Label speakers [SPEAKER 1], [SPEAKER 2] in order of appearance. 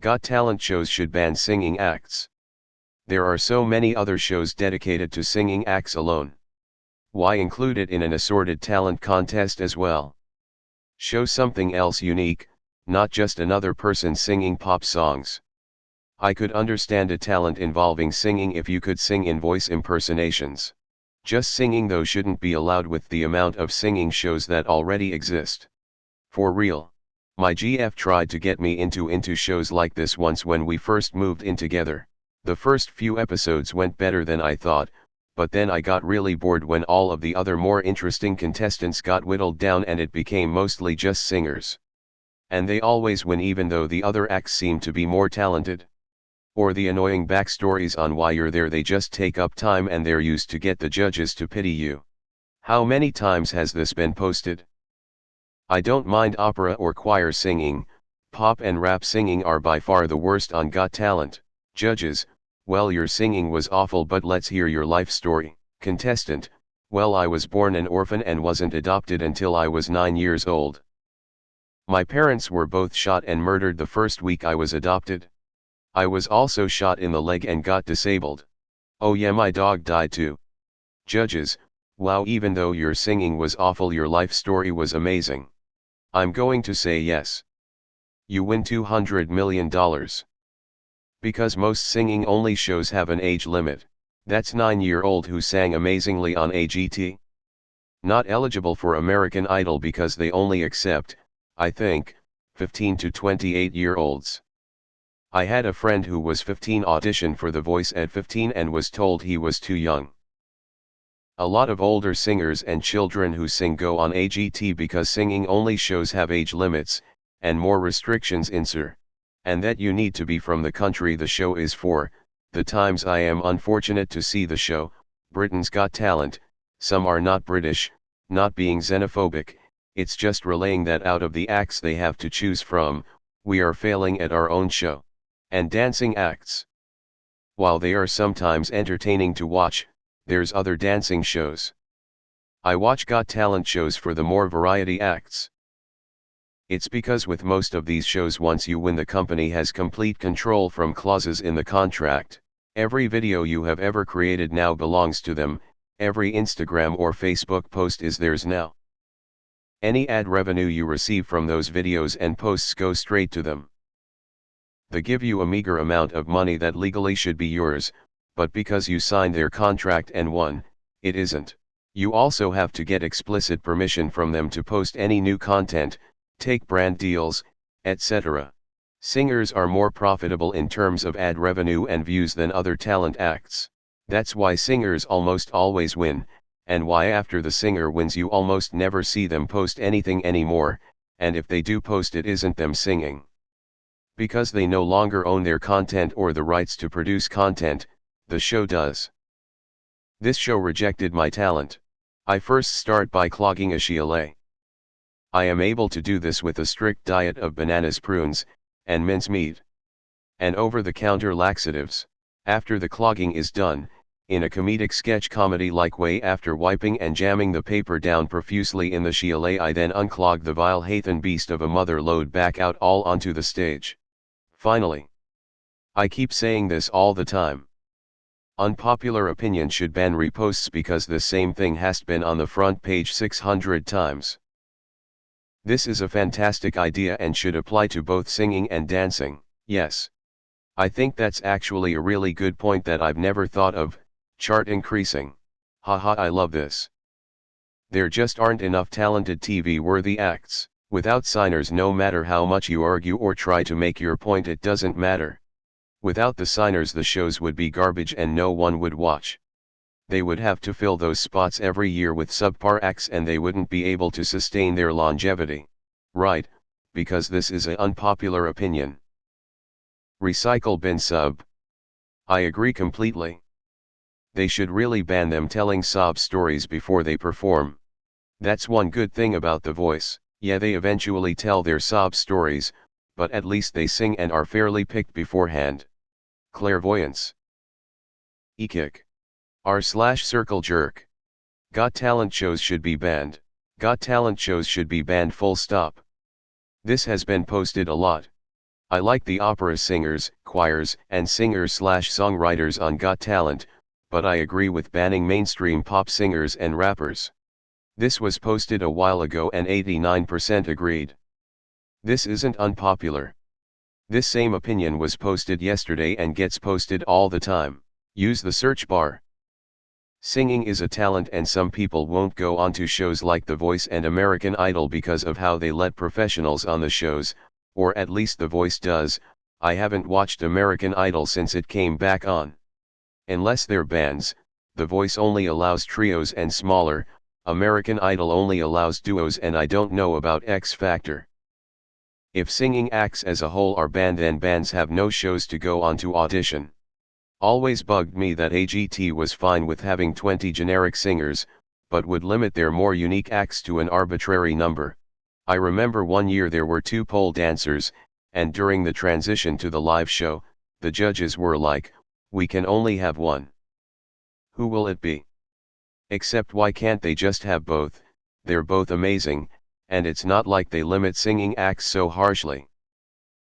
[SPEAKER 1] Got Talent shows should ban singing acts. There are so many other shows dedicated to singing acts alone. Why include it in an assorted talent contest as well? Show something else unique, not just another person singing pop songs. I could understand a talent involving singing if you could sing in voice impersonations. Just singing though shouldn't be allowed with the amount of singing shows that already exist. For real. My GF tried to get me into shows like this once when we first moved in together. The first few episodes went better than I thought, but then I got really bored when all of the other more interesting contestants got whittled down and it became mostly just singers. And they always win even though the other acts seem to be more talented. Or the annoying backstories on why you're there, they just take up time and they're used to get the judges to pity you. How many times has this been posted? I don't mind opera or choir singing, pop and rap singing are by far the worst on Got Talent. Judges, well, your singing was awful, but let's hear your life story. Contestant, well, I was born an orphan and wasn't adopted until I was 9 years old. My parents were both shot and murdered the first week I was adopted. I was also shot in the leg and got disabled. Oh yeah, my dog died too. Judges, wow, even though your singing was awful, your life story was amazing. I'm going to say yes. You win $200 million. Because most singing-only shows have an age limit. That's 9-year-old who sang amazingly on AGT. Not eligible for American Idol because they only accept, I think, 15 to 28-year-olds. I had a friend who was 15 audition for The Voice at 15 and was told he was too young. A lot of older singers and children who sing go on AGT because singing-only shows have age limits, and more restrictions insert. And that you need to be from the country the show is for. The times I am unfortunate to see the show, Britain's Got Talent, some are not British, not being xenophobic, it's just relaying that out of the acts they have to choose from, we are failing at our own show. And dancing acts. While they are sometimes entertaining to watch, there's other dancing shows. I watch Got Talent shows for the more variety acts. It's because with most of these shows, once you win, the company has complete control from clauses in the contract. Every video you have ever created now belongs to them, every Instagram or Facebook post is theirs now. Any ad revenue you receive from those videos and posts go straight to them. They give you a meager amount of money that legally should be yours, but because you signed their contract and won, it isn't. You also have to get explicit permission from them to post any new content, take brand deals, etc. Singers are more profitable in terms of ad revenue and views than other talent acts. That's why singers almost always win, and why after the singer wins you almost never see them post anything anymore, and if they do post, it isn't them singing. Because they no longer own their content or the rights to produce content, the show does. This show rejected my talent. I first start by clogging a Chialé. I am able to do this with a strict diet of bananas, prunes, and mincemeat. And over-the-counter laxatives. After the clogging is done, in a comedic sketch comedy-like way, after wiping and jamming the paper down profusely in the Chialé, I then unclog the vile heathen beast of a mother load back out all onto the stage. Finally. I keep saying this all the time. Unpopular opinion should ban reposts because the same thing has been on the front page 600 times. This is a fantastic idea and should apply to both singing and dancing, yes. I think that's actually a really good point that I've never thought of, chart increasing. Haha, I love this. There just aren't enough talented TV-worthy acts. Without signers, no matter how much you argue or try to make your point, it doesn't matter. Without the signers, the shows would be garbage and no one would watch. They would have to fill those spots every year with subpar acts and they wouldn't be able to sustain their longevity. Right, because this is an unpopular opinion. Recycle bin sub. I agree completely. They should really ban them telling sob stories before they perform. That's one good thing about The Voice. Yeah, they eventually tell their sob stories, but at least they sing and are fairly picked beforehand. Clairvoyance. E-kick. r/circle jerk. Got Talent shows should be banned. Got Talent shows should be banned, full stop. This has been posted a lot. I like the opera singers, choirs, and singers/songwriters on Got Talent, but I agree with banning mainstream pop singers and rappers. This was posted a while ago and 89% agreed. This isn't unpopular. This same opinion was posted yesterday and gets posted all the time. Use the search bar. Singing is a talent and some people won't go onto shows like The Voice and American Idol because of how they let professionals on the shows, or at least The Voice does. I haven't watched American Idol since it came back on. Unless they're bands, The Voice only allows trios and smaller, American Idol only allows duos, and I don't know about X Factor. If singing acts as a whole are banned, then bands have no shows to go on to audition. Always bugged me that AGT was fine with having 20 generic singers, but would limit their more unique acts to an arbitrary number. I remember one year there were 2 pole dancers, and during the transition to the live show, the judges were like, "We can only have one. Who will it be?" Except why can't they just have both? They're both amazing, and it's not like they limit singing acts so harshly.